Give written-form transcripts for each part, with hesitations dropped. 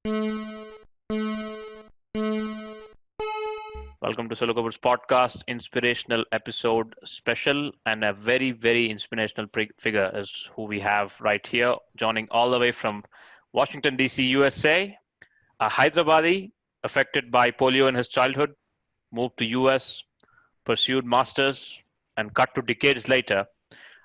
Welcome to Sollu Kaburz podcast, inspirational episode special, and a very, very inspirational figure is who we have right here, joining all the way from Washington, D.C., USA, a Hyderabadi affected by polio in his childhood, moved to US, pursued masters, and cut to decades later.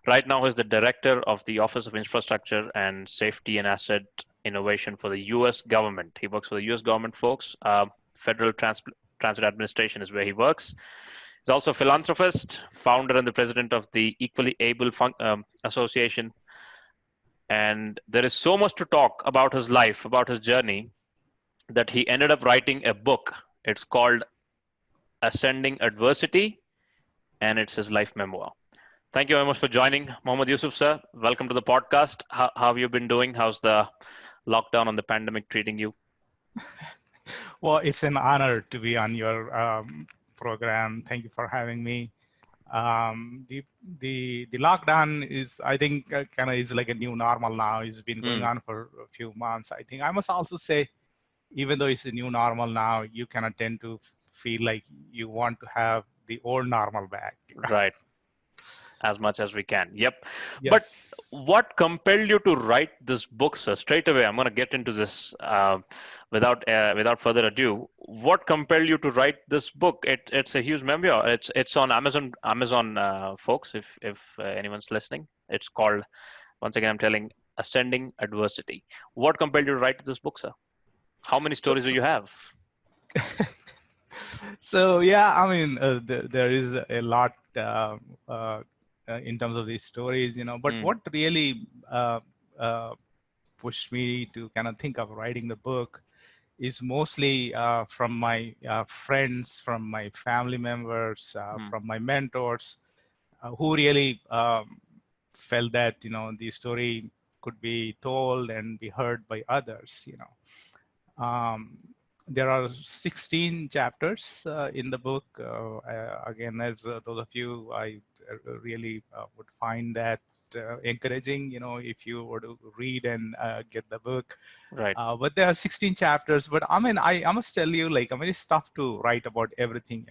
Right now, he's the director of the Office of Infrastructure and Safety and Asset Innovation for the U.S. government. He works for the U.S. government, folks. Federal Transit Administration is where he works. He's also a philanthropist, founder and the president of the Equally Able Association. And there is so much to talk about his life, about his journey, that he ended up writing a book. It's called Ascending Adversity, and it's his life memoir. Thank you very much for joining, Mohammed Yousuf, sir. Welcome to the podcast. How have you been doing? How's the lockdown and the pandemic treating you? Well, it's an honor to be on your program. Thank you for having me. The lockdown is, I think, kind of is like a new normal now. It's been going on for a few months. I think I must also say, even though it's a new normal now, you kind of tend to feel like you want to have the old normal back. Right. As much as we can. Yep. Yes. But what compelled you to write this book, sir? Straight away, I'm going to get into this without further ado. What compelled you to write this book? It's a huge memoir. It's on Amazon, folks. If anyone's listening, it's called. Once again, I'm telling Ascending Adversity. What compelled you to write this book, sir? How many stories do you have? So yeah, I mean, there is a lot in terms of these stories, But what really pushed me to kind of think of writing the book is mostly from my friends, from my family members, from my mentors, who really felt that the story could be told and be heard by others. There are 16 chapters in the book. Again, as those of you, I really would find that encouraging, if you were to read and get the book. Right. But there are 16 chapters. But I mean, I must tell you, it's tough to write about everything,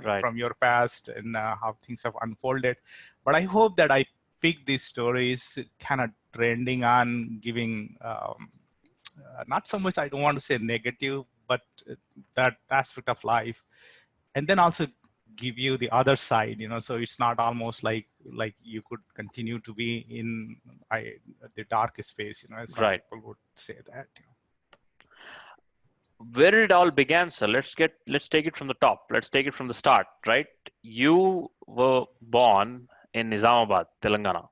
Right. from your past and how things have unfolded. But I hope that I pick these stories kind of trending on giving not so much, I don't want to say negative, but that aspect of life, and then also give you the other side, so it's not almost like you could continue to be in the darkest space, as some Right. people would say that. Where it all began, sir? Let's take it from the top. Let's take it from the start, right? You were born in Nizamabad, Telangana,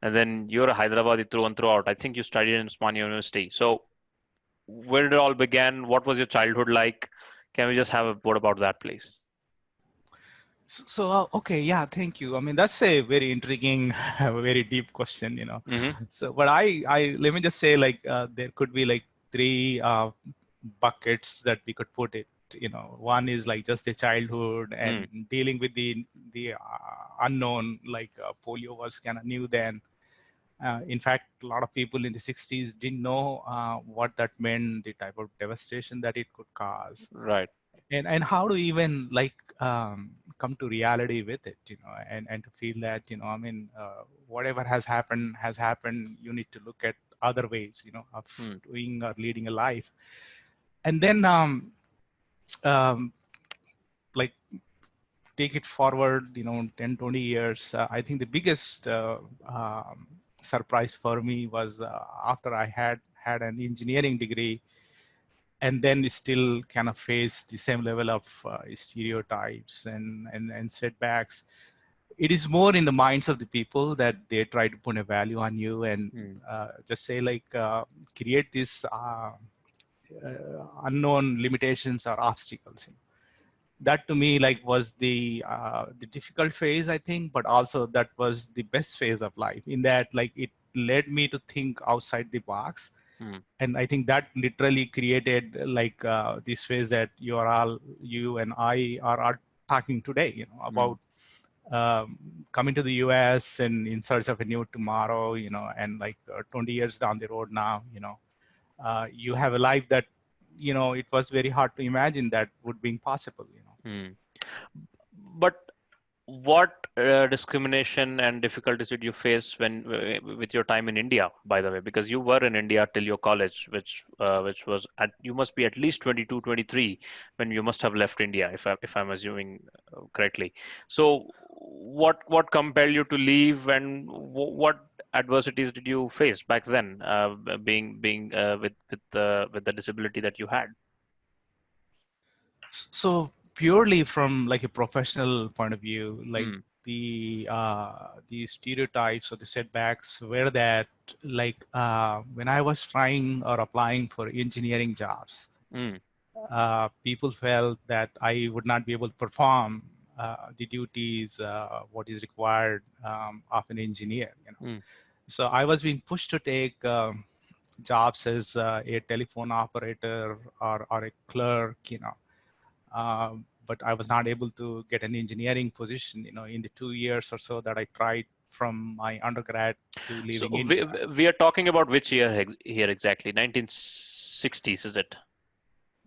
and then you're a Hyderabadi through and throughout. I think you studied in Osmania University. So where did it all began? What was your childhood like? Can we just have a word about that, please? So okay, yeah, thank you. I mean, that's a very intriguing, very deep question, So, but I let me just say, there could be like three buckets that we could put it. One is like just a childhood and dealing with the unknown, like polio was kind of new then. In fact, a lot of people in the 60s didn't know what that meant, the type of devastation that it could cause. Right. And how to even come to reality with it, and to feel that, whatever has happened. You need to look at other ways, of doing or leading a life. And then, take it forward, 10, 20 years. I think the biggest surprise for me was after I had an engineering degree, and then still kind of face the same level of stereotypes and setbacks. It is more in the minds of the people that they try to put a value on you and just say create this unknown limitations or obstacles. That to me was the difficult phase, I think, but also that was the best phase of life, in that it led me to think outside the box. And I think that literally created this phase that you and I are talking today, about coming to the US and in search of a new tomorrow, and 20 years down the road now, you have a life that, it was very hard to imagine that would be possible. Hmm. But what discrimination and difficulties did you face with your time in India, by the way? Because you were in India till your college, which was at you must be at least 22, 23 when you must have left India, if I'm assuming correctly. So what compelled you to leave, and what adversities did you face back then, being with the disability that you had? So purely from like a professional point of view, like Mm, the stereotypes or the setbacks were that, like when I was trying or applying for engineering jobs, mm, people felt that I would not be able to perform the duties, what is required of an engineer. mm, So I was being pushed to take jobs as a telephone operator or a clerk, but I was not able to get an engineering position, in the 2 years or so that I tried from my undergrad to So leaving we India. we are talking about which year here exactly? 1960s, is it?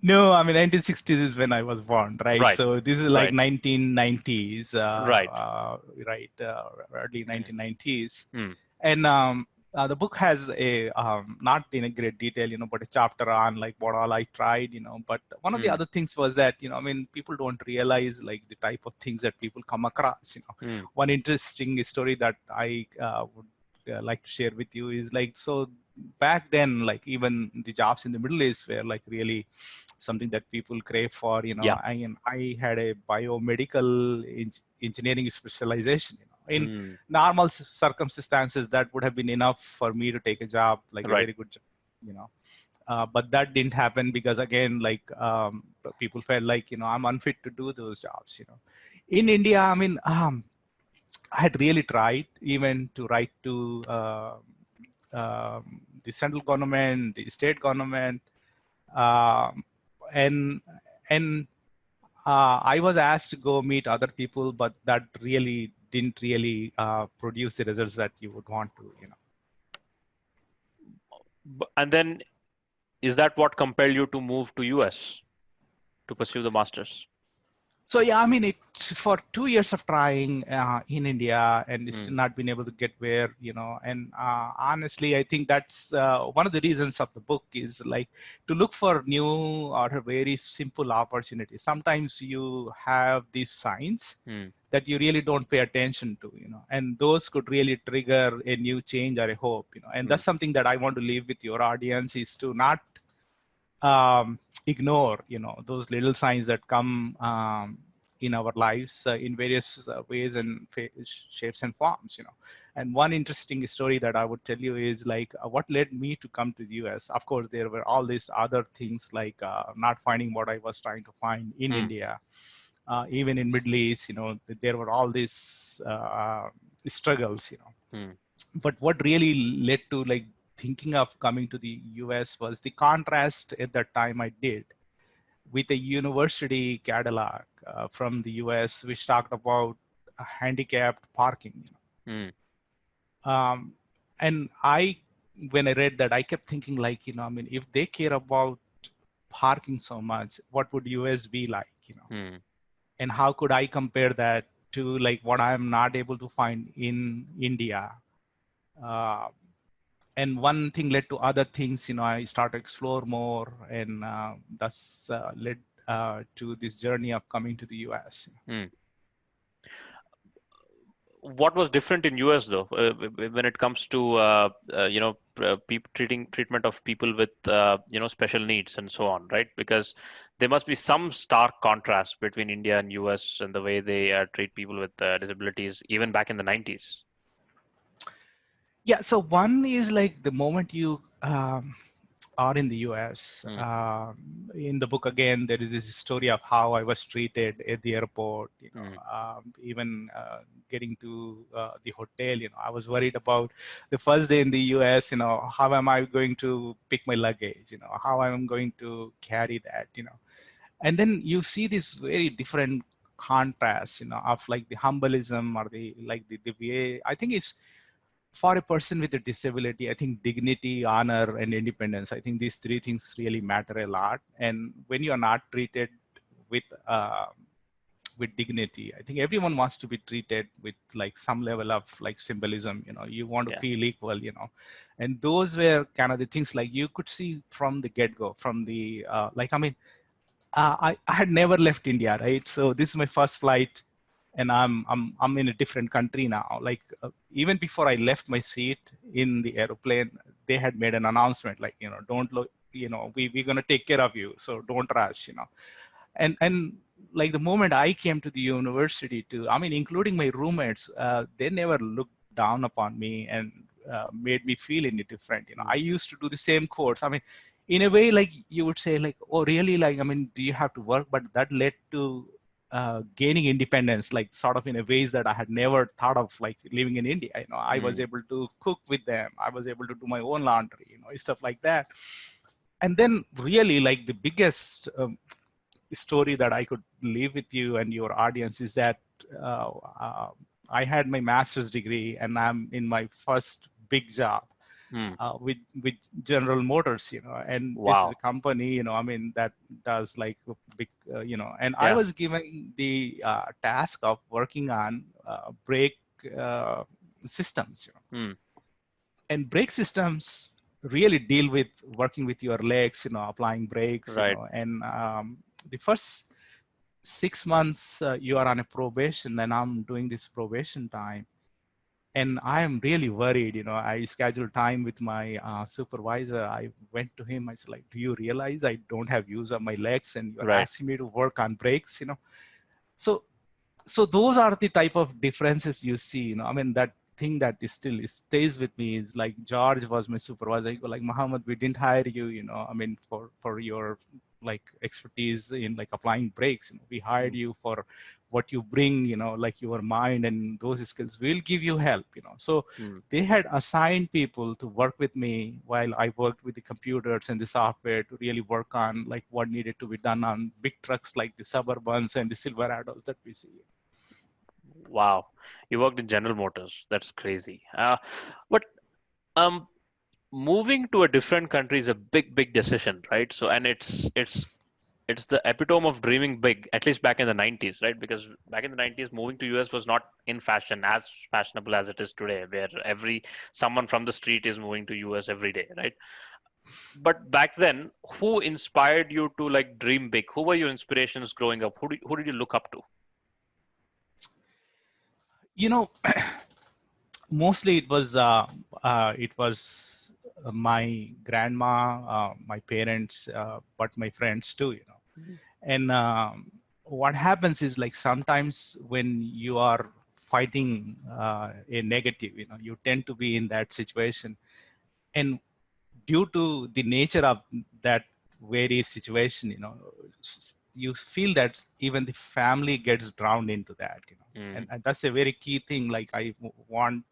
No, I mean 1960s is when I was born, right? Right, So this is like right, 1990s, right. right? Early Mm, 1990s, mm, and the book has a not in a great detail, but a chapter on like what all I tried, But one of the mm, other things was that, I mean, people don't realize like the type of things that people come across. mm, One interesting story that I would like to share with you is like, so back then, like even the jobs in the Middle East were like really something that people crave for. yeah. I had a biomedical engineering specialization. In Mm, normal circumstances, that would have been enough for me to take a job, like a right. very good job, you know. But that didn't happen because again, like people felt like, I'm unfit to do those jobs. In India, I mean, I had really tried even to write to the central government, the state government, um, and and I was asked to go meet other people, but that really didn't really produce the results that you would want to. And then is that what compelled you to move to US to pursue the masters? So yeah, I mean, it for 2 years of trying in India and still Mm, not been able to get where, and honestly, I think that's one of the reasons of the book is like to look for new or very simple opportunities. Sometimes you have these signs mm, that you really don't pay attention to, and those could really trigger a new change or a hope, and mm, that's something that I want to leave with your audience is to not ignore those little signs that come in our lives in various ways and shapes and forms. And one interesting story that I would tell you is like what led me to come to the US. Of course, there were all these other things like not finding what I was trying to find in mm, India. Even in Middle East, there were all these struggles. mm, But what really led to like thinking of coming to the US was the contrast at that time I did with a university catalog from the US, which talked about handicapped parking. mm. Um, and when I read that, I kept thinking like, I mean, if they care about parking so much, what would US be like? Mm. And how could I compare that to like what I'm not able to find in India? Uh, and one thing led to other things. I started to explore more, and thus led to this journey of coming to the US. Mm. What was different in US though, when it comes to treatment of people with special needs and so on, right? Because there must be some stark contrast between India and US and the way they treat people with disabilities, even back in the 90s. Yeah, so one is like the moment you are in the US. Mm, In the book, again, there is this story of how I was treated at the airport. mm, Even getting to the hotel. I was worried about the first day in the US. How am I going to pick my luggage? How am I going to carry that? And then you see this very different contrast. Of like the humbleism or the like the way I think it's for a person with a disability, I think dignity, honor, and independence, I think these three things really matter a lot. And when you are not treated with with dignity, I think everyone wants to be treated with like some level of like symbolism. You want to Yeah. feel equal. And those were kind of the things like you could see from the get-go, from the like, I mean, I had never left India, right? So this is my first flight, and I'm in a different country now. Like even before I left my seat in the airplane, they had made an announcement like, don't look, we're gonna take care of you, so don't rush. And like the moment I came to the university, to I mean, including my roommates, they never looked down upon me and made me feel any different. I used to do the same course. I mean, in a way, like you would say, like, oh, really? Like, I mean, do you have to work? But that led to gaining independence, like sort of in a ways that I had never thought of, like living in India. I was able to cook with them. I was able to do my own laundry, stuff like that. And then really like the biggest story that I could leave with you and your audience is that uh, uh, I had my master's degree and I'm in my first big job with General Motors, and this is a Wow. company, I mean, that does like a big, and I Yeah. was given the task of working on brake systems, Hmm. and brake systems really deal with working with your legs, applying brakes, Right. and the first 6 months you are on a probation, and I'm doing this probation time, and I am really worried. I scheduled time with my supervisor. I went to him. I said, like, do you realize I don't have use of my legs, and you're Right. asking me to work on brakes? So those are the type of differences you see. I mean, that thing that is still stays with me is like George was my supervisor. He go like, Mohammed, we didn't hire you, I mean, for your like expertise in like applying brakes. We hired Mm. you for what you bring, like your mind and those skills. We'll give you help. So Mm. they had assigned people to work with me while I worked with the computers and the software to really work on like what needed to be done on big trucks like the Suburbans and the Silverados that we see. Wow. You worked in General Motors. That's crazy. But um, moving to a different country is a big, big decision, right? So, and it's the epitome of dreaming big, at least back in the 90s, right? Because back in the 90s, moving to US was not in fashion, as fashionable as it is today, where every someone from the street is moving to US every day, right? But back then, who inspired you to like dream big? Who were your inspirations growing up? Who did you look up to? You know, mostly it was my grandma, my parents, but my friends too. Mhm. And what happens is like sometimes when you are fighting a negative, you tend to be in that situation, and due to the nature of that very situation, you feel that even the family gets drowned into that, Mm. and that's a very key thing. Like I want,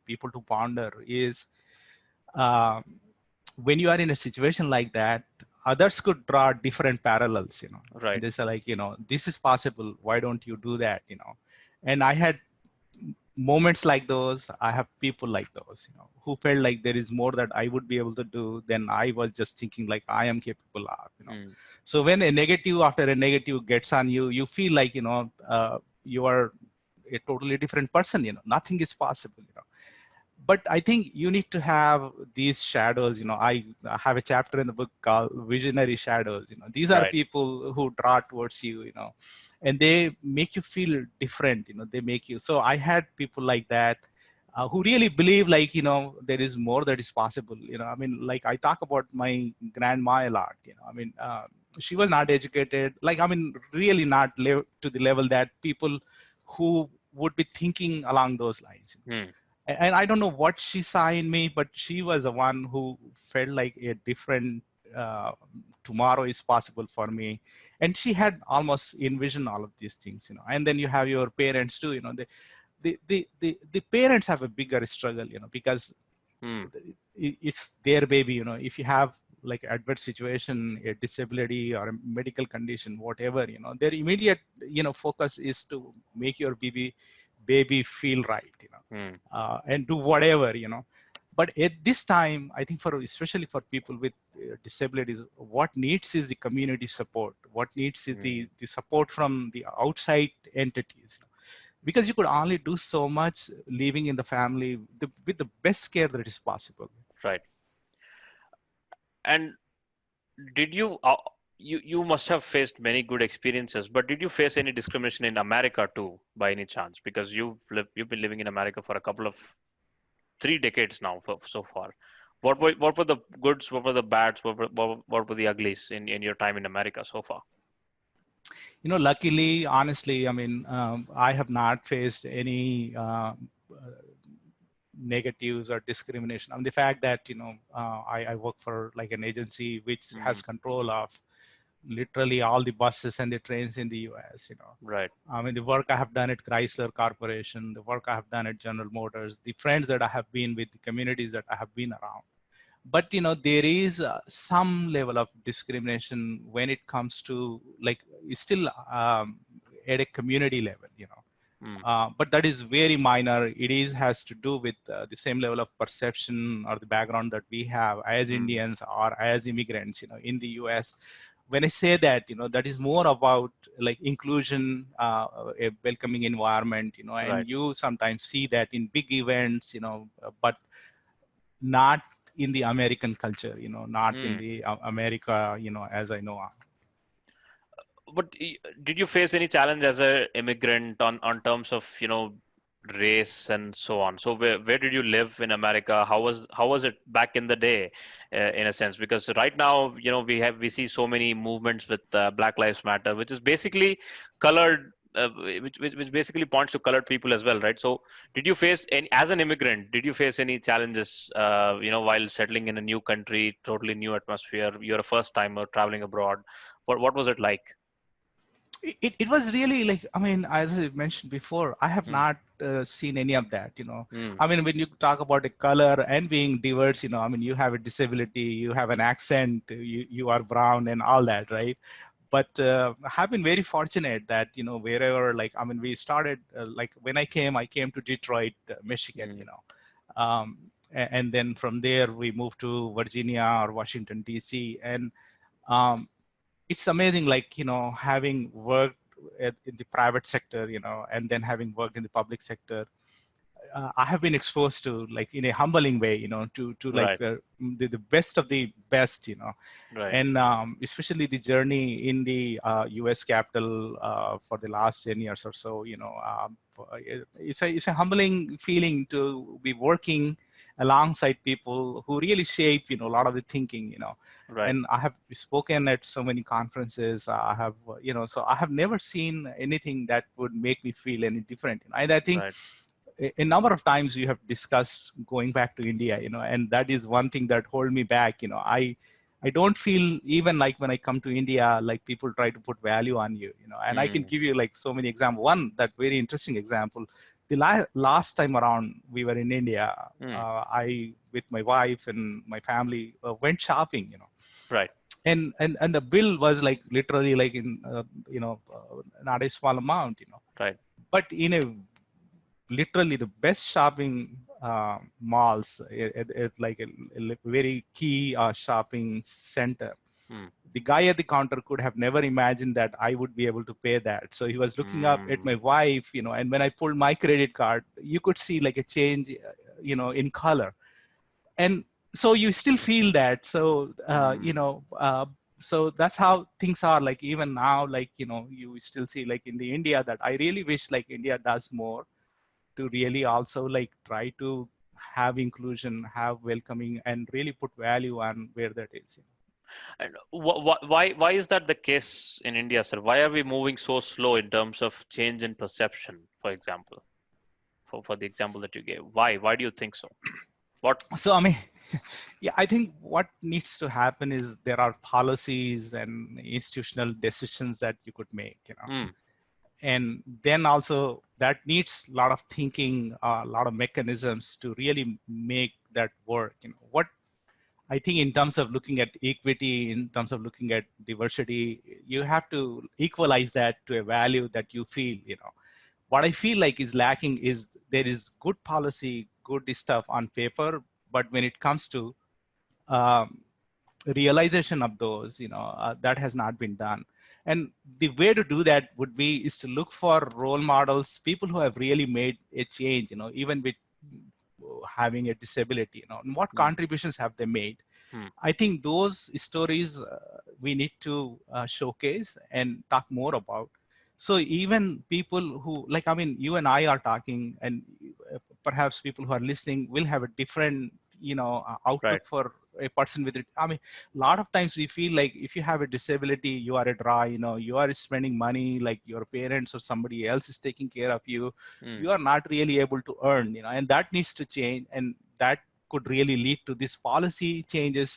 people to ponder is um, when you are in a situation like that, others could draw different parallels, and Right. they say like, this is possible. Why don't you do that? And I had moments like those. I have people like those, who felt like there is more that I would be able to do than I was just thinking like I am capable of, Mm. so when a negative after a negative gets on you, you feel like, you are a totally different person, nothing is possible, but I think you need to have these shadows. I have a chapter in the book called Visionary Shadows. These are Right. people who draw towards you, and they make you feel different. They make you. So I had people like that who really believe like, there is more that is possible. I mean, like I talk about my grandma a lot. I mean, she was not educated. Like, I mean, really not to the level that people who would be thinking along those lines. Mm. And I don't know what she saw in me, but she was the one who felt like a different uh, tomorrow is possible for me, and she had almost envisioned all of these things, And then you have your parents too, the parents have a bigger struggle, because Mm. it's their baby, If you have like adverse situation, a disability or a medical condition, whatever, their immediate, focus is to make your baby baby feel right, Mm. and do whatever, But at this time, I think especially for people with disabilities, what needs is the community support. What needs is Mm. the support from the outside entities, because you could only do so much living in the family with the best care that is possible. Right. And did you must have faced many good experiences, but did you face any discrimination in America too, by any chance? Because you've been living in America for a couple of 3 decades now so far. What were the goods? What were the bads? What were the uglies in your time in America so far? Luckily, honestly, I mean, I have not faced any negatives or discrimination. I mean, the fact that I work for like an agency which has Mm. control of literally all the buses and the trains in the US. Right. I mean, the work I have done at Chrysler Corporation, the work I have done at General Motors, the friends that I have been with, the communities that I have been around. But there is some level of discrimination when it comes to like still at a community level. Mm. But that is very minor. It is has to do with the same level of perception or the background that we have as Mm. Indians or as immigrants, in the US. When I say that, that is more about like inclusion, a welcoming environment, and Right. you sometimes see that in big events, but not in the American culture, not in Mm. the America, as I know. But did you face any challenge as a immigrant on terms of race and so on? So where did you live in America? How was it back in the day, in a sense? Because right now we see so many movements with Black Lives Matter, which is basically colored. Which basically points to colored people as well, right? So, did you face any, as an immigrant, did you face any challenges, while settling in a new country, totally new atmosphere? You're a first timer traveling abroad. What was it like? It was really like, I mean, as I mentioned before, I have Mm. not seen any of that. Mm. I mean, when you talk about a color and being diverse, I mean, you have a disability, you have an accent, you are brown and all that, right? But I have been very fortunate that wherever, like, I mean, we started like when I came to Detroit, Michigan, Mm. and then from there we moved to Virginia or Washington D.C. and um, it's amazing, like, having worked in the private sector, and then having worked in the public sector, I have been exposed to, like, in a humbling way, to like Right. the best of the best, Right. and especially the journey in the U.S. Capitol for the last 10 years or so, it's a humbling feeling to be working alongside people who really shape, a lot of the thinking, Right. and I have spoken at so many conferences. I have, so I have never seen anything that would make me feel any different. And I think Right. a number of times you have discussed going back to India, and that is one thing that hold me back. I don't feel, even like when I come to India, like people try to put value on you, and I can Mm. give you like so many examples. One, that very interesting example, the last time around we were in India, Mm. I, with my wife and my family, went shopping, Right. and the bill was like literally like in, not a small amount, Right. but in a literally the best shopping malls at like a very key shopping center. Mm. The guy at the counter could have never imagined that I would be able to pay that. So he was looking up at Mm. my wife, and when I pulled my credit card, you could see like a change, in color. And so you still feel that. So, Mm. so that's how things are, like even now, like, you still see like in the India that I really wish like India does more to really also like try to have inclusion, have welcoming, and really put value on where that is. And why is that the case in India, sir? Why are we moving so slow in terms of change in perception, for example? For the example that you gave, why do you think so? What? So I mean, yeah, I think what needs to happen is there are policies and institutional decisions that you could make, Mm. and then also that needs a lot of thinking, a lot of mechanisms to really make that work. What I think in terms of looking at equity, in terms of looking at diversity, you have to equalize that to a value that you feel, what I feel like is lacking is there is good policy, good stuff on paper, but when it comes to um, realization of those, that has not been done. And the way to do that would be is to look for role models, people who have really made a change, even with having a disability, and what Mm. contributions have they made. Mm. I think those stories we need to showcase and talk more about. So even people who, like, I mean, you and I are talking, and perhaps people who are listening will have a different, Right. outlook for a person with it. I mean, a lot of times we feel like if you have a disability, you are a draw, you are spending money, like your parents or somebody else is taking care of you. Mm. You are not really able to earn, and that needs to change. And that could really lead to these policy changes,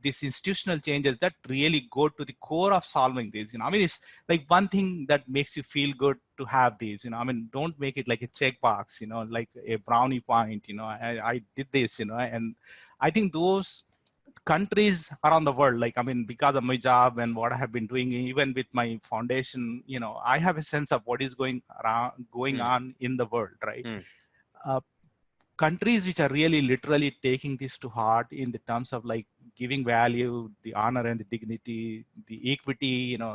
these institutional changes that really go to the core of solving these. I mean, it's like one thing that makes you feel good to have these. I mean, don't make it like a checkbox. Like a brownie point. I did this. And I think those countries around the world, like, I mean, because of my job and what I have been doing, even with my foundation, I have a sense of what is going Mm. on in the world, right? Mm. uh, Countries which are really literally taking this to heart in the terms of like giving value, the honor and the dignity, the equity, the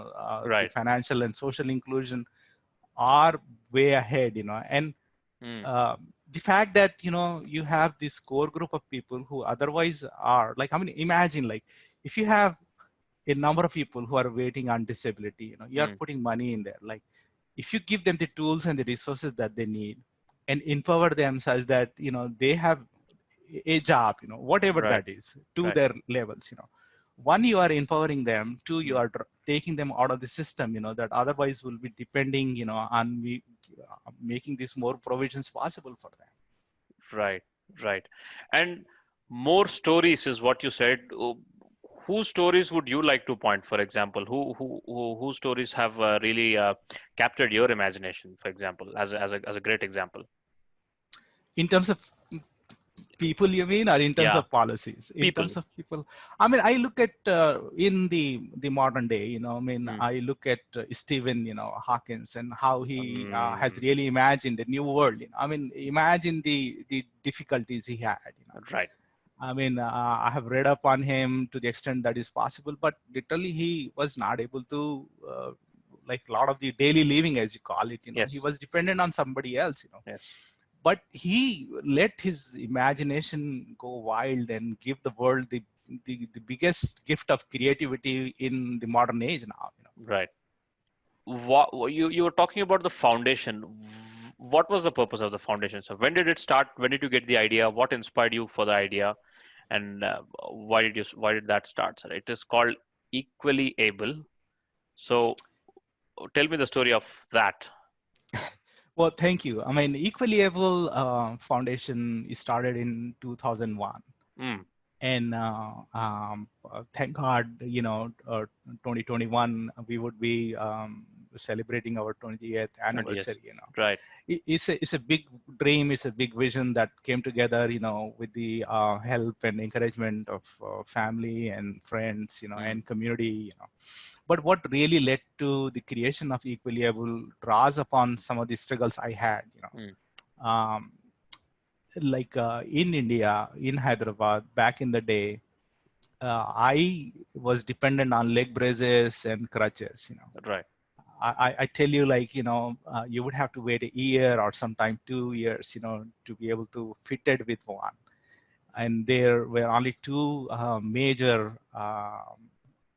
Right. financial and social inclusion, are way ahead. And Mm. uh, the fact that you have this core group of people who otherwise are like, I mean, imagine, like, if you have a number of people who are waiting on disability, you are Mm. putting money in there. Like, if you give them the tools and the resources that they need and empower them such that they have a job, whatever Right. that is, to Right. their levels. One, you are empowering them. Two, you Mm. are taking them out of the system, that otherwise will be depending, on making these more provisions possible for them. Right. Right. And more stories is what you said. Whose stories would you like to point, for example? Whose stories have really captured your imagination, for example, as a great example? In terms of people, you mean, or in terms Yeah. of policies? In People. terms of people, I mean, I look at in the modern day, I mean, Mm. I look at Stephen, Hawkins, and how he has Mm. really imagined a new world. I mean, imagine the difficulties he had. Right. I mean, I have read up on him to the extent that is possible, but literally he was not able to, like, a lot of the daily living, as you call it. He Yes. was dependent on somebody else. Yes. But he let his imagination go wild and give the world the biggest gift of creativity in the modern age now. Right. You were talking about the foundation. What was the purpose of the foundation? So when did it start? When did you get the idea? What inspired you for the idea? And why did that start, sir? It is called Equally Able. So tell me the story of that. Well, thank you. I mean, Equally Able Foundation started in 2001. Mm. And thank God, 2021, we would be celebrating our 20th 20 years. anniversary. Right. It's a big dream. It's a big vision that came together, with the help and encouragement of family and friends, Mm. and community. But what really led to the creation of Equally Able draws upon some of the struggles I had. Mm. Um, like in India, in Hyderabad, back in the day, I was dependent on leg braces and crutches. Right. I tell you, like, you would have to wait a year or sometime 2 years, to be able to fitted with one. And there were only two major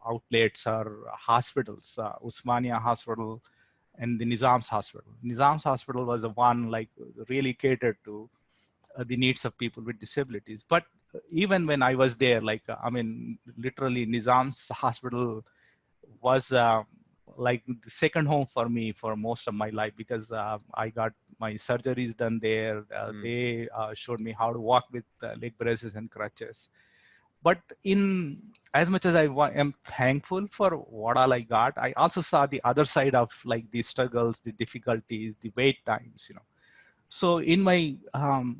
outlets or hospitals, Usmania Hospital and the Nizam's Hospital. Nizam's Hospital was the one, like, really catered to the needs of people with disabilities. But even when I was there, like, I mean, literally, Nizam's Hospital was like the second home for me for most of my life, because I got my surgeries done there. Mm. They showed me how to walk with leg braces and crutches. But in as much as am thankful for what all I got, I also saw the other side of, like, the struggles, the difficulties, the wait times. So in my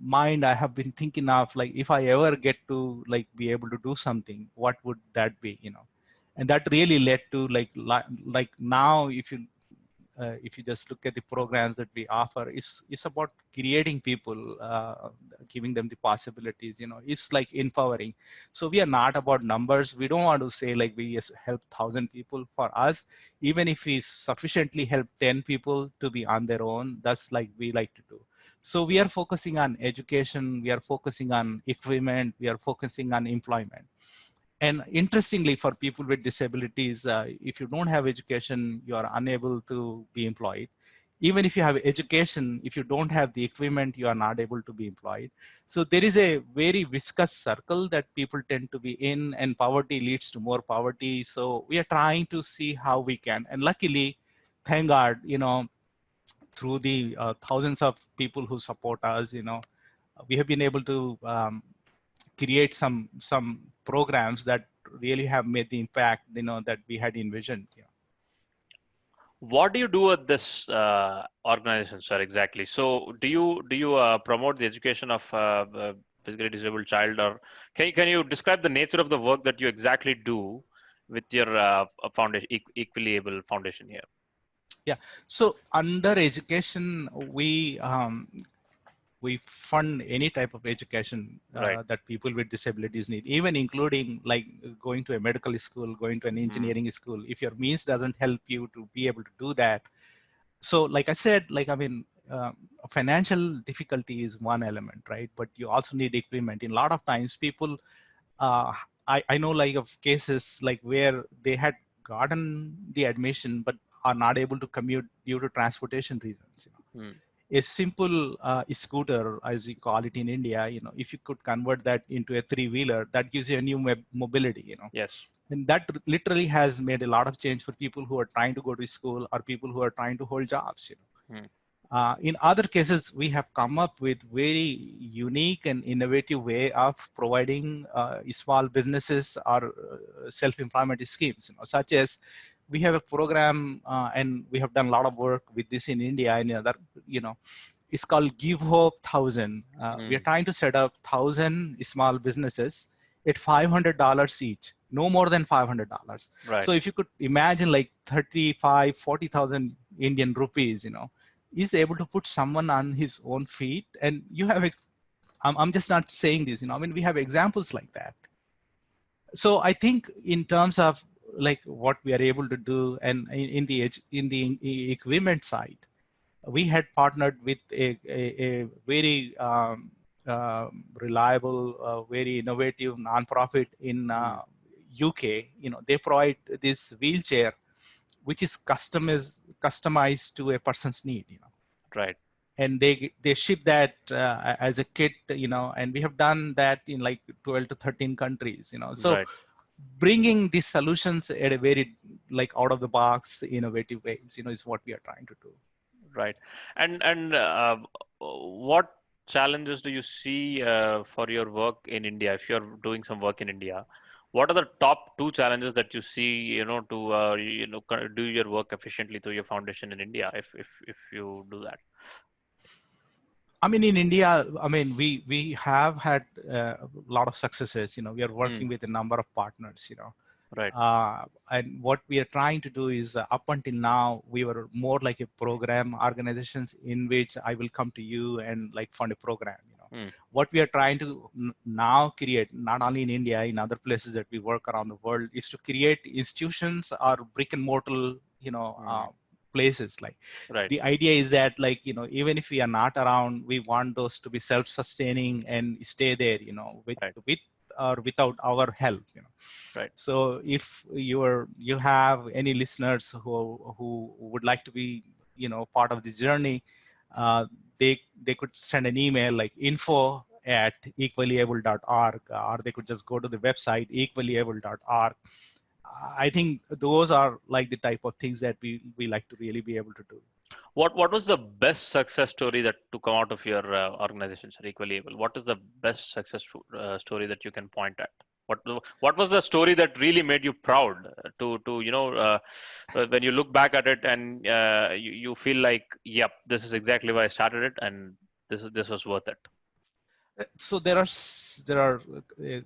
mind, I have been thinking of, like, if I ever get to, like, be able to do something, what would that be? And that really led to, like now, if you if you just look at the programs that we offer, it's about creating people, giving them the possibilities. It's like empowering. So we are not about numbers. We don't want to say like we just help 1,000 people. For us, even if we sufficiently help 10 people to be on their own, that's like we like to do. So we are focusing on education, we are focusing on equipment, we are focusing on employment. And interestingly, for people with disabilities, if you don't have education, you are unable to be employed. Even if you have education, if you don't have the equipment, you are not able to be employed. So there is a very viscous circle that people tend to be in, and poverty leads to more poverty. So we are trying to see how we can. And luckily, thank God, through the thousands of people who support us, we have been able to create some programs that really have made the impact that we had envisioned. What do you do at this organization, sir? Exactly. So, do you promote the education of physically disabled child, or can you describe the nature of the work that you exactly do with your foundation, equally able foundation here? Yeah. So under education, we fund any type of education Right. that people with disabilities need, even including like going to a medical school, going to an Mm. engineering school. If your means doesn't help you to be able to do that, so like I said, financial difficulty is one element, right? But you also need equipment. In a lot of times, people, uh, I know like of cases like where they had gotten the admission but are not able to commute due to transportation reasons. Mm. A simple scooter, as we call it in India, if you could convert that into a three-wheeler, that gives you a new mobility. Yes. And that literally has made a lot of change for people who are trying to go to school or people who are trying to hold jobs. Mm. In other cases, we have come up with very unique and innovative way of providing small businesses or self-employment schemes, such as we have a program, and we have done a lot of work with this in India and other, it's called Give Hope 1,000. We are Mm. trying to set up 1,000 small businesses at $500 each, no more than $500. Right. So if you could imagine like 35, 40,000 Indian rupees, is able to put someone on his own feet. And you have, I'm just not saying this, I mean, we have examples like that. So I think in terms of like what we are able to do, and in the equipment side, we had partnered with a very reliable, very innovative nonprofit in Mm. UK. They provide this wheelchair which is customized to a person's need. Right. And they ship that as a kit. And we have done that in like 12 to 13 countries. So Right. bringing these solutions at a very like out of the box innovative ways, is what we are trying to do. Right. And what challenges do you see for your work in India? If you're doing some work in India, what are the top two challenges that you see, to do your work efficiently through your foundation in India, if you do that? I mean, in India, I mean, we have had a lot of successes. We are Mm. working with a number of partners. Right. And what we are trying to do is, up until now, we were more like a program organizations in which I will come to you and like fund a program. Mm. What we are trying to now create, not only in India, in other places that we work around the world, is to create institutions or brick and mortar, Mm. places. Like Right. the idea is that, like, even if we are not around, we want those to be self-sustaining and stay there, Right. with or without our help. Right. So if you have any listeners who would like to be, part of the journey, uh, they could send an email like info@equallyable.org, or they could just go to the website equallyable.org. I think those are like the type of things that we like to really be able to do. What was the best success story that to come out of your organization, sir, Equally Able? What is the best success story that you can point at? What was the story that really made you proud to when you look back at it and you feel like, yep, this is exactly why I started it, and this was worth it. So there are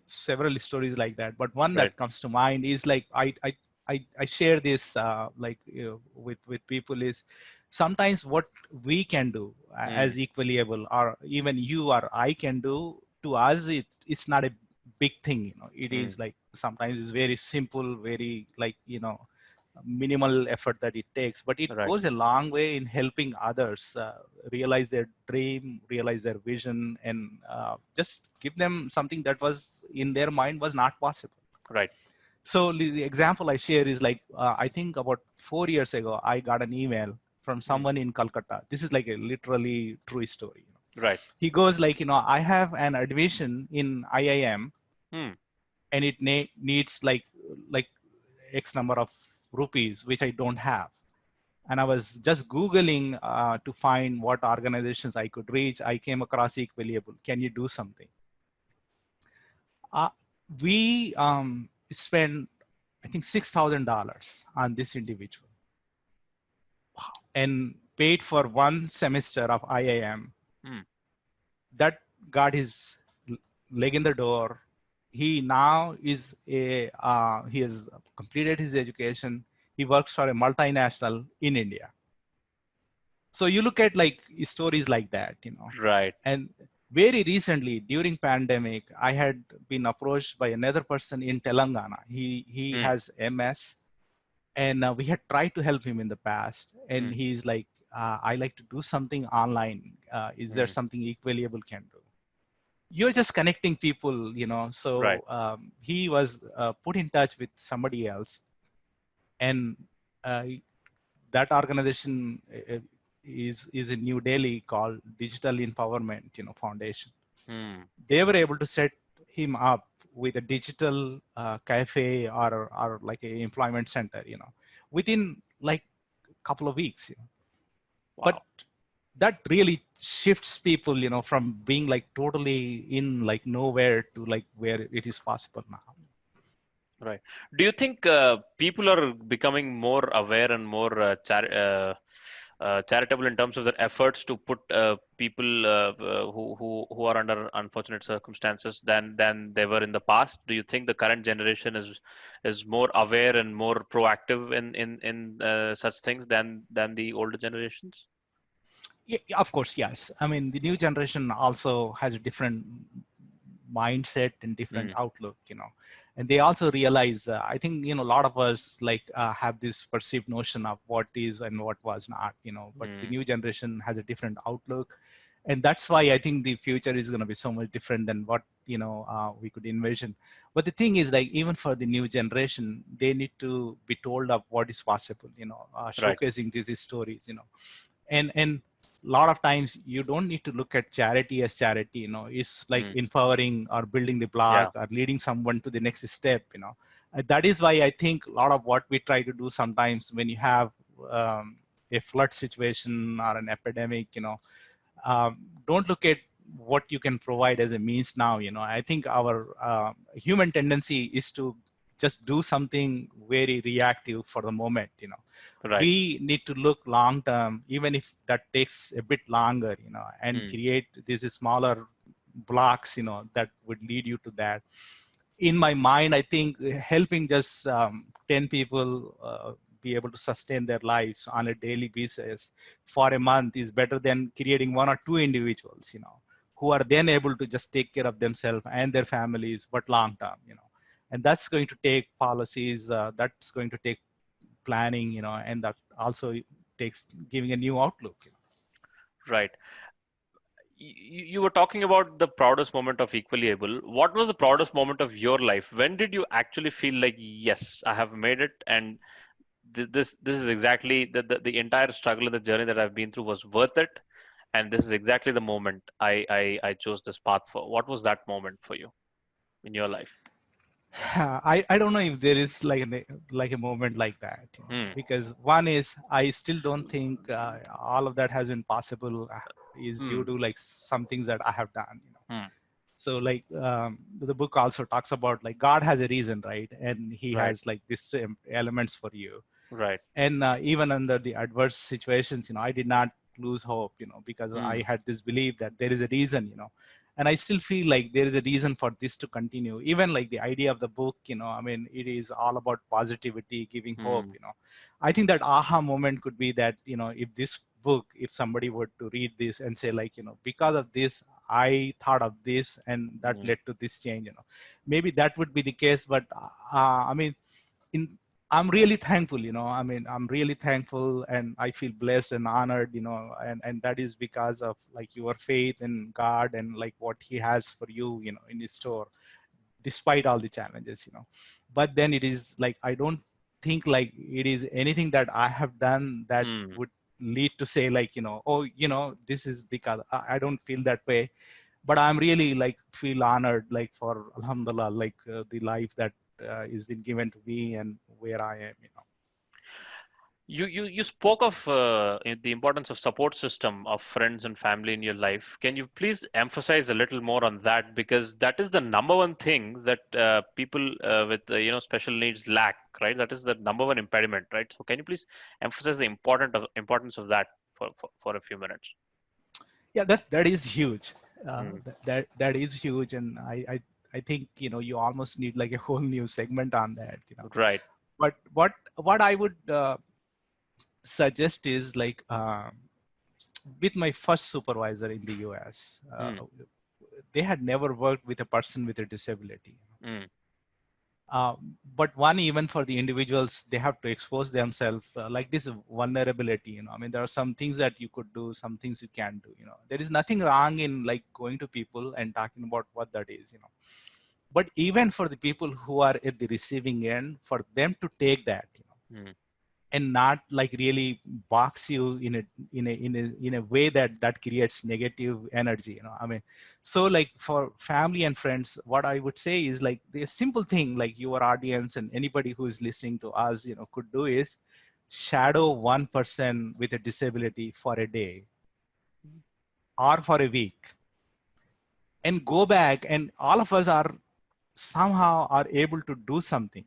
several stories like that, but one Right. that comes to mind is like I I share this with people is sometimes what we can do Mm. as equally able, or even you or I can do, to us it's not a big thing, it is Mm. like sometimes it's very simple, very like minimal effort that it takes, but it Right. goes a long way in helping others realize their dream, realize their vision, and just give them something that was in their mind was not possible. Right. So the example I share is like, I think about 4 years ago, I got an email from Mm. someone in Calcutta. This is like a literally true story. Right. He goes like, I have an admission in IIM, Mm. and it needs like X number of rupees, which I don't have. And I was just Googling to find what organizations I could reach. I came across Equiliable. Can you do something? Uh, we spent, I think, $6,000 on this individual and paid for one semester of IIM. Mm. That got his leg in the door. He now is he has completed his education. He works for a multinational in India. So you look at like stories like that, Right. and very recently during pandemic, I had been approached by another person in Telangana. He Mm. has MS, and we had tried to help him in the past, and Mm. he's like, I like to do something online. Is there Mm. something Equiliable can do? You're just connecting people, Right. so he was put in touch with somebody else, and uh, that organization is in New Delhi called Digital Empowerment, Foundation. Mm. They were able to set him up with a digital cafe or like a employment center, within like a couple of weeks. But Wow. that really shifts people, from being like totally in like nowhere to like where it is possible now. Right. Do you think people are becoming more aware and more charitable in terms of their efforts to put people who are under unfortunate circumstances than they were in the past? Do you think the current generation is more aware and more proactive in such things than the older generations? Yeah, of course, yes. I mean, the new generation also has a different mindset and different Mm. outlook, and they also realize, I think, a lot of us like have this perceived notion of what is and what was not, but the Mm. new generation has a different outlook. And that's why I think the future is going to be so much different than what, we could envision. But the thing is, like, even for the new generation, they need to be told of what is possible, Right. showcasing these stories, and a lot of times you don't need to look at charity as charity, it's like Mm. empowering or building the Yeah. block or leading someone to the next step. That is why I think a lot of what we try to do sometimes when you have a flood situation or an epidemic, don't look at what you can provide as a means now. I think our human tendency is to just do something very reactive for the moment. Right. We need to look long term, even if that takes a bit longer, and Mm. create these smaller blocks, that would lead you to that. In my mind, I think helping just 10 people be able to sustain their lives on a daily basis for a month is better than creating one or two individuals, who are then able to just take care of themselves and their families, but long term, and that's going to take policies, that's going to take planning, and that also takes giving a new outlook. Right. You were talking about the proudest moment of Equally Able. What was the proudest moment of your life? When did you actually feel like, yes, I have made it, and this is exactly the entire struggle and the journey that I've been through was worth it, and this is exactly the moment I chose this path for. What was that moment for you in your life? I don't know if there is like a moment like that, Hmm. because one is I still don't think all of that has been possible is due Hmm. to like some things that I have done. Hmm. So like the book also talks about like God has a reason, right? And He Right. has like this elements for you. Right. And even under the adverse situations, I did not lose hope, because Hmm. I had this belief that there is a reason, and I still feel like there is a reason for this to continue. Even like the idea of the book, I mean, it is all about positivity, giving hope. I think that aha moment could be that, if this book, if somebody were to read this and say like, because of this, I thought of this and that led to this change, maybe that would be the case. But I mean, in I'm really thankful, I mean, I'm really thankful, and I feel blessed and honored, and that is because of like your faith in God and like what He has for you, in His store, despite all the challenges, But then it is like, I don't think like it is anything that I have done that would lead to say like, oh, this is because I don't feel that way. But I'm really like feel honored, like for Alhamdulillah, like the life that is been given to me and where I am. You spoke of the importance of support system of friends and family in your life. Can you please emphasize a little more on that, because that is the number one thing that people with special needs lack, right? That is the number one impediment, right? So can you please emphasize the importance of that for a few minutes? Yeah, that is huge. Mm. That is huge, and I think you almost need like a whole new segment on that. Right. But what I would suggest is like, with my first supervisor in the US, Mm. they had never worked with a person with a disability. Mm. But one, even for the individuals, they have to expose themselves like this vulnerability. I mean, there are some things that you could do, some things you can't do. There is nothing wrong in like going to people and talking about what that is. But even for the people who are at the receiving end, for them to take that, Mm. and not like really box you in a way that creates negative energy. I mean, so like for family and friends, what I would say is like the simple thing, like your audience and anybody who is listening to us, could do is shadow one person with a disability for a day or for a week, and go back, and all of us are somehow are able to do something,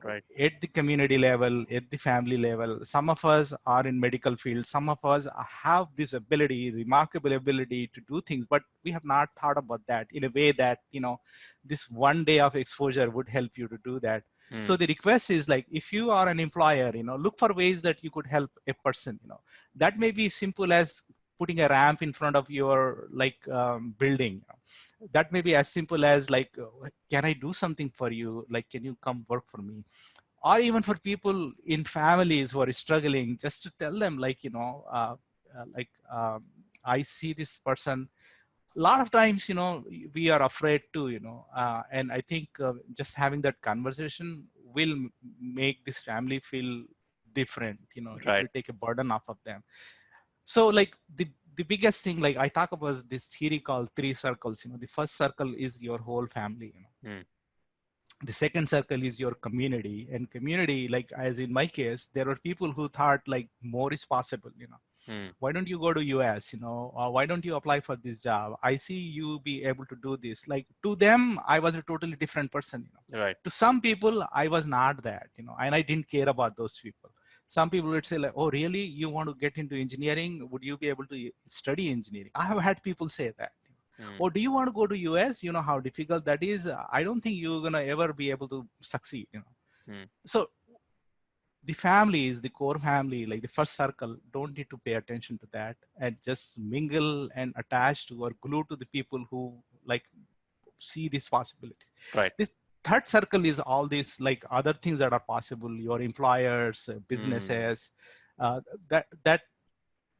Right. at the community level, at the family level. Some of us are in medical field. Some of us have this ability, remarkable ability to do things, but we have not thought about that in a way that, this one day of exposure would help you to do that. So Mm. the request is like, if you are an employer, look for ways that you could help a person, that may be simple as putting a ramp in front of your like building. That may be as simple as like, can I do something for you? Like, can you come work for me? Or even for people in families who are struggling, just to tell them like, like, I see this person. A lot of times, we are afraid to, and I think just having that conversation will make this family feel different. It Right. will take a burden off of them. So like the biggest thing, like I talk about this theory called three circles. The first circle is your whole family. Mm. The second circle is your community, and community, like as in my case, there were people who thought like more is possible. Mm. Why don't you go to US? Or why don't you apply for this job? I see you be able to do this. Like, to them, I was a totally different person. Right. To some people, I was not that. And I didn't care about those people. Some people would say like, oh really, you want to get into engineering? Would you be able to study engineering? I have had people say that. Mm. Or do you want to go to US? You know how difficult that is. I don't think you're gonna ever be able to succeed. Mm. So the family is the core family, like the first circle. Don't need to pay attention to that, and just mingle and attach to or glue to the people who like see this possibility. Right. This third circle is all these like other things that are possible. Your employers, Mm. businesses, that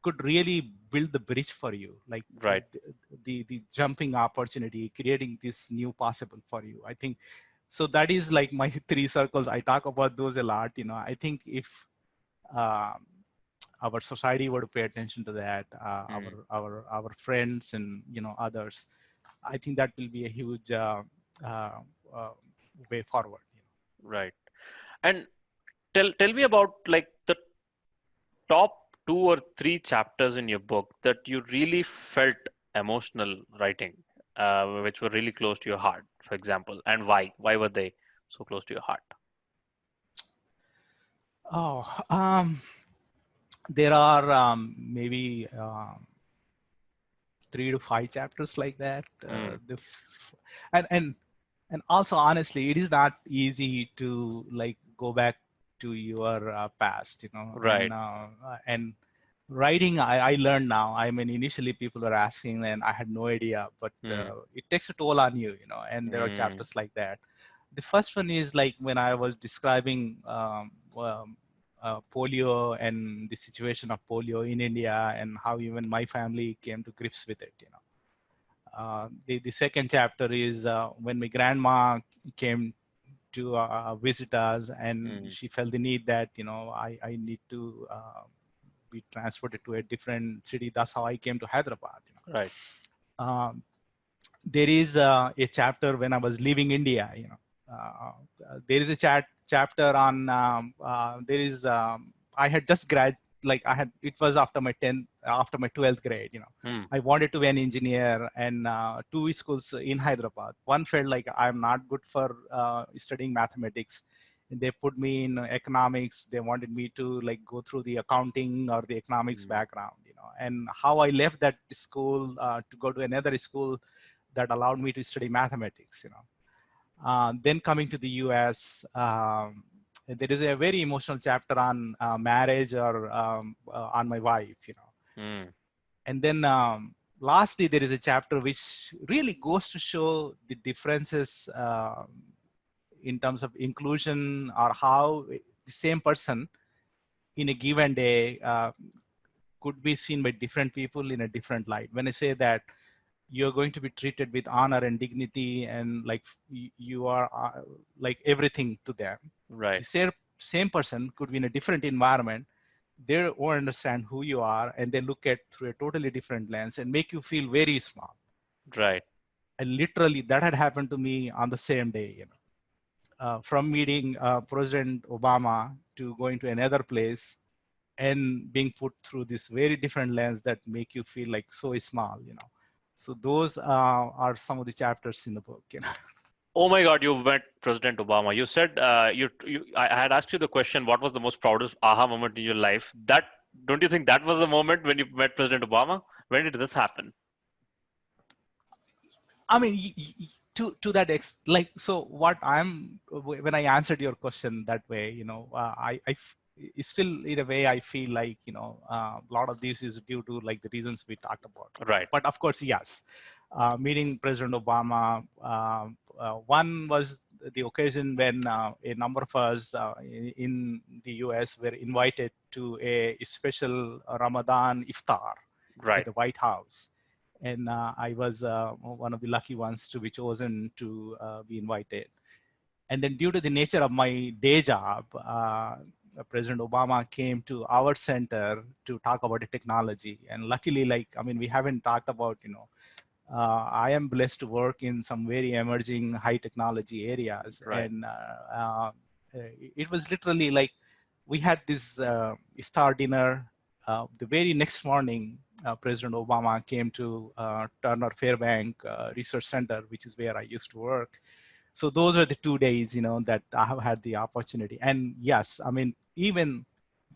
could really build the bridge for you, like Right. the jumping opportunity, creating this new possible for you. I think so. That is like my three circles. I talk about those a lot. I think if um, our society were to pay attention to that, Mm. our friends and others, I think that will be a huge uh, uh, way forward. Right. And tell me about like the top two or three chapters in your book that you really felt emotional writing, which were really close to your heart, for example, and why? Why were they so close to your heart? Oh, there are maybe 3 to 5 chapters like that. Mm. And and also honestly, it is not easy to like go back to your past, Right. and writing. I learned now. I mean, initially people were asking, and I had no idea, but Mm. it takes a toll on you, And there are Mm. chapters like that. The first one is like when I was describing polio and the situation of polio in India and how even my family came to grips with it. The second chapter is when my grandma came to visit us, and Mm. she felt the need that I need to be transported to a different city. That's how I came to Hyderabad. Right. Um, there is a chapter when I was leaving India. There is a chapter on there is I had just grad like I had it was after my 10th after my 12th grade. Mm. I wanted to be an engineer, and two schools in Hyderabad. One felt like I'm not good for studying mathematics. And they put me in economics. They wanted me to like go through the accounting or the economics Mm. background. And how I left that school to go to another school that allowed me to study mathematics. Then coming to the US, there is a very emotional chapter on marriage or on my wife. Mm. And then lastly, there is a chapter which really goes to show the differences in terms of inclusion, or how the same person in a given day could be seen by different people in a different light. When I say that, you're going to be treated with honor and dignity, and like you are like everything to them. Right. The same person could be in a different environment. They won't understand who you are, and they look at through a totally different lens and make you feel very small. Right. And literally, that had happened to me on the same day. From meeting President Obama to going to another place and being put through this very different lens that make you feel like so small. So those are some of the chapters in the book. Oh my God, you met President Obama. You said I had asked you the question, what was the most proudest aha moment in your life? That don't you think that was the moment when you met President Obama? When did this happen? I mean, to that like, so what when I answered your question that way, still in a way I feel like a lot of this is due to like the reasons we talked about. Right. But of course, yes, meeting President Obama. One was the occasion when a number of us in the U.S. were invited to a special Ramadan iftar at Right. the White House, and I was one of the lucky ones to be chosen to be invited. And then, due to the nature of my day job, President Obama came to our center to talk about the technology. And luckily, like I mean, we haven't talked about I am blessed to work in some very emerging high technology areas, Right. and it was literally like we had this iftar dinner. The very next morning, President Obama came to Turner Fairbank Research Center, which is where I used to work. So those are the 2 days, that I have had the opportunity. And yes, I mean, even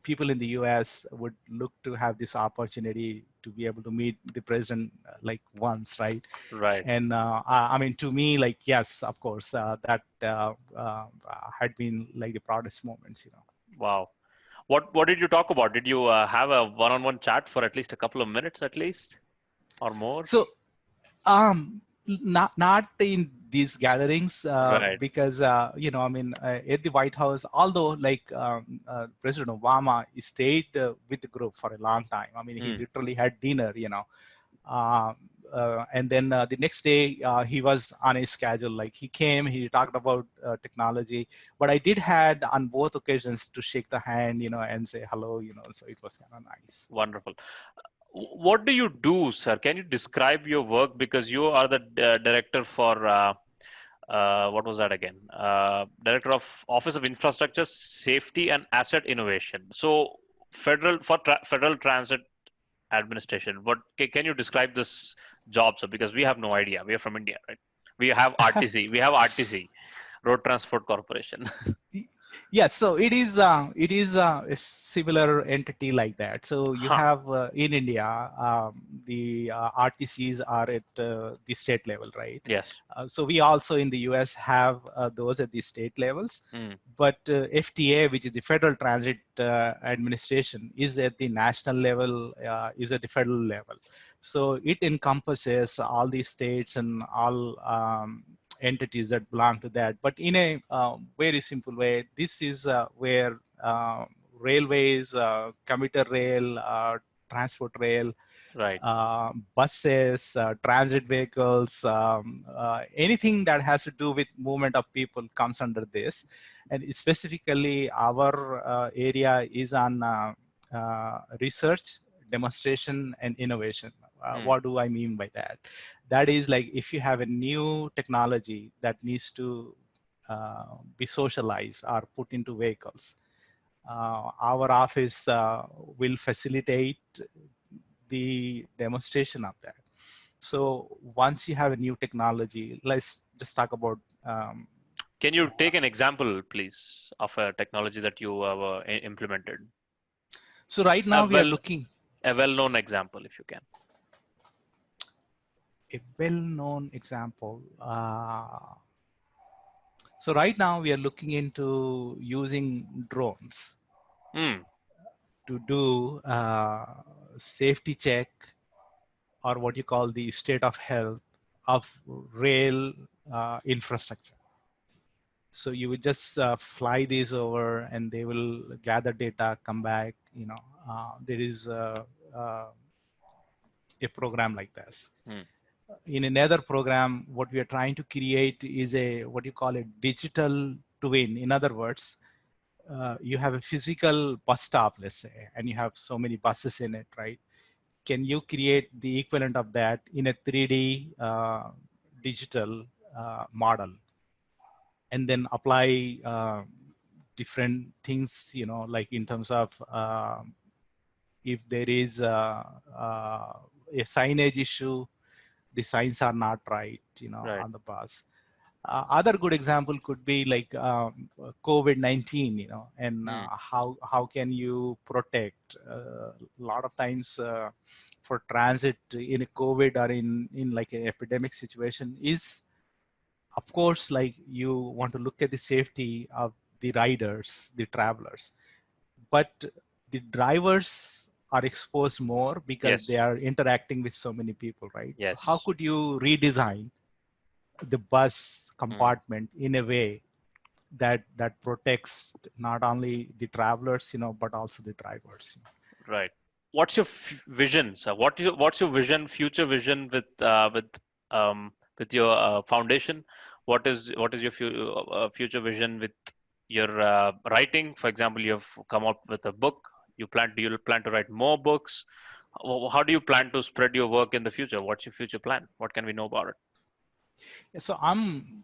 people in the US would look to have this opportunity to be able to meet the president like once, right? Right. And I mean, to me, like, yes, of course, that had been like the proudest moments. Wow. What did you talk about? Did you have a one-on-one chat for at least a couple of minutes at least or more? So not in these gatherings Right. because I mean, at the White House, although like President Obama stayed with the group for a long time. I mean, he Hmm. literally had dinner. Um, and then the next day he was on a schedule. Like he came, he talked about technology, but I did had on both occasions to shake the hand, and say hello. So it was kind of nice. Wonderful. What do you do, sir? Can you describe your work? Because you are the director for what was that again? Director of Office of Infrastructure Safety and Asset Innovation. So Federal Transit Administration. What can you describe this job, sir? Because we have no idea. We are from India, right? We have RTC. We have RTC, Road Transport Corporation. Yes, so it is a similar entity like that. So you Huh. have in India, the RTCs are at the state level, right? Yes. So we also in the US have those at the state levels, Mm. but FTA, which is the Federal Transit Administration, is at the national level, is at the federal level. So it encompasses all the states and all entities that belong to that. But in a very simple way, this is where railways, commuter rail, transport rail, Right. buses, transit vehicles, anything that has to do with movement of people comes under this. And specifically, our area is on research, demonstration, and innovation. Mm. What do I mean by that? That is like if you have a new technology that needs to be socialized or put into vehicles, our office will facilitate the demonstration of that. So once you have a new technology, let's just talk about. Can you take an example, please, of a technology that you have implemented? So right A now we are well looking a well-known example, if you can. a well-known example. So right now we are looking into using drones Mm. to do safety check or what you call the state of health of rail infrastructure. So you would just fly these over and they will gather data, come back. There is a program like this. Mm. In another program, what we are trying to create is a what you call a digital twin. In other words, you have a physical bus stop, let's say, and you have so many buses in it, right? Can you create the equivalent of that in a 3D digital model and then apply different things, like in terms of if there is a signage issue, the signs are not right, Right. on the bus. Other good example could be like COVID-19, and Mm. how can you protect? A lot of times for transit in a COVID or in like an epidemic situation is, of course, like you want to look at the safety of the riders, the travelers, but the drivers are exposed more because they Yes. are interacting with so many people, right? So Yes. how could you redesign the bus Mm. compartment in a way that protects not only the travelers, but also the drivers? Right. What's your vision, sir? What's your vision, future vision with your foundation? What is your future vision with your writing? For example, you have come up with a book. Do you plan to write more books? How do you plan to spread your work in the future? What's your future plan? What can we know about it? So I'm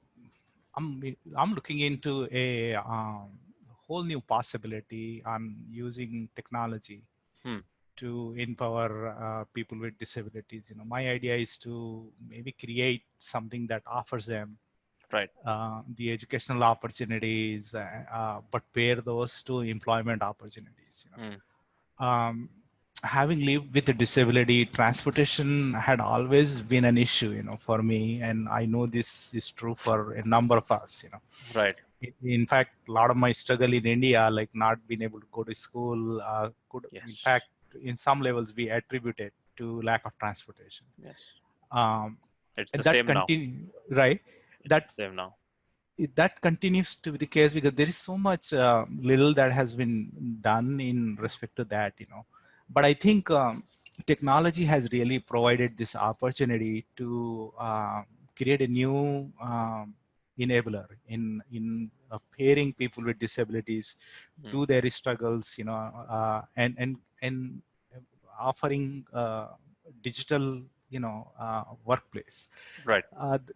I'm looking into a whole new possibility on using technology Hmm. to empower people with disabilities. My idea is to maybe create something that offers them Right. the educational opportunities, but pair those to employment opportunities. Hmm. Um, Having lived with a disability, transportation had always been an issue, for me, and I know this is true for a number of us. Right. In fact, a lot of my struggle in India, like not being able to go to school, could in Yes. fact, in some levels, be attributed to lack of transportation. Yes. Um, It's and the that same now. continue right. It's That the same now. that continues to be the case because there is so much little that has been done in respect to that. But I think technology has really provided this opportunity to create a new enabler in pairing people with disabilities Hmm. to their struggles, and offering digital, workplace. Right.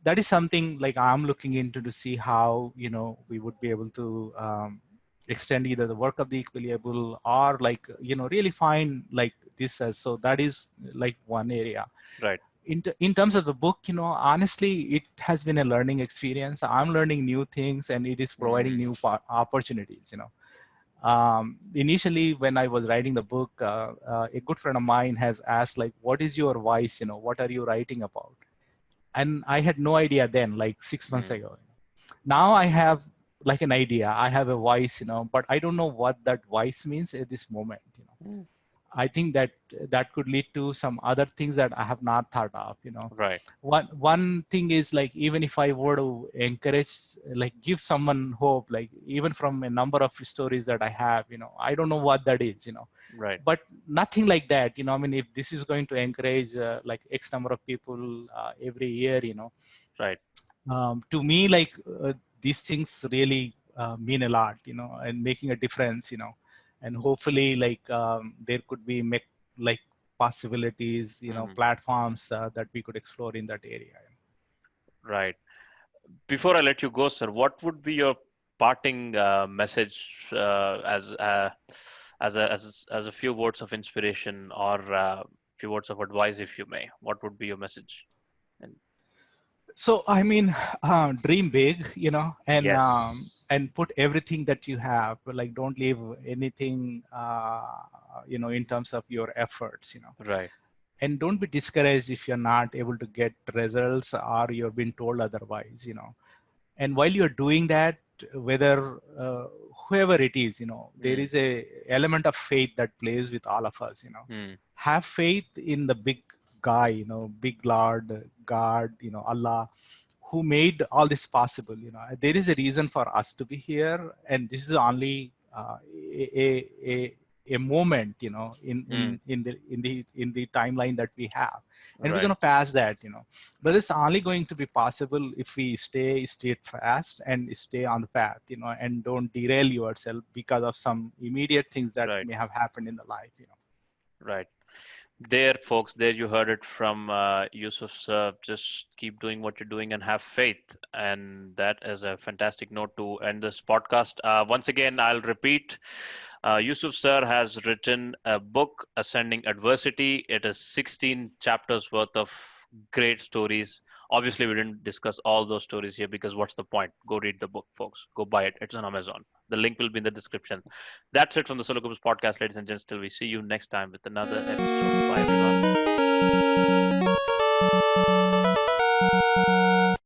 That is something like I'm looking into to see how we would be able to extend either the work of the equally able or like really find like this as. So that is like one area. Right. in terms of the book, honestly, it has been a learning experience. I'm learning new things, and it is providing new opportunities. Initially, when I was writing the book, a good friend of mine has asked, like, what is your voice? What are you writing about? And I had no idea then, like 6 months ago. Now I have like an idea. I have a voice, but I don't know what that voice means at this moment. I think that that could lead to some other things that I have not thought of. Right. One thing is, like, even if I were to encourage, like, give someone hope, like, even from a number of stories that I have, I don't know what that is. Right. But nothing like that. I mean, if this is going to encourage like X number of people every year, Right. to me, like, these things really mean a lot, and making a difference, and hopefully, like, there could be like possibilities, platforms that we could explore in that area. Right. Before I let you go, sir, what would be your parting message as a few words of inspiration or few words of advice, if you may? What would be your message? And So I mean, dream big, yes. and put everything that you have. But, like, don't leave anything, in terms of your efforts. Right. And don't be discouraged if you're not able to get results or you're being told otherwise. And while you're doing that, whether whoever it is, there is a element of faith that plays with all of us. Have faith in the big guy, big Lord, God, Allah, who made all this possible. There is a reason for us to be here, and this is only a moment, in the timeline that we have, and we're Right. going to pass that. But it's only going to be possible if we stay fast and stay on the path, and don't derail yourself because of some immediate things that Right. may have happened in the life. Right. There, folks, there you heard it from Yusuf sir. Just keep doing what you're doing and have faith. And that is a fantastic note to end this podcast. Once again, I'll repeat. Yusuf sir has written a book, Ascending Adversity. It is 16 chapters worth of great stories. Obviously, we didn't discuss all those stories here because what's the point? Go read the book, folks. Go buy it. It's on Amazon. The link will be in the description. That's it from the Sollu Kaburz podcast, ladies and gents. Till we see you next time with another episode. Bye, everyone.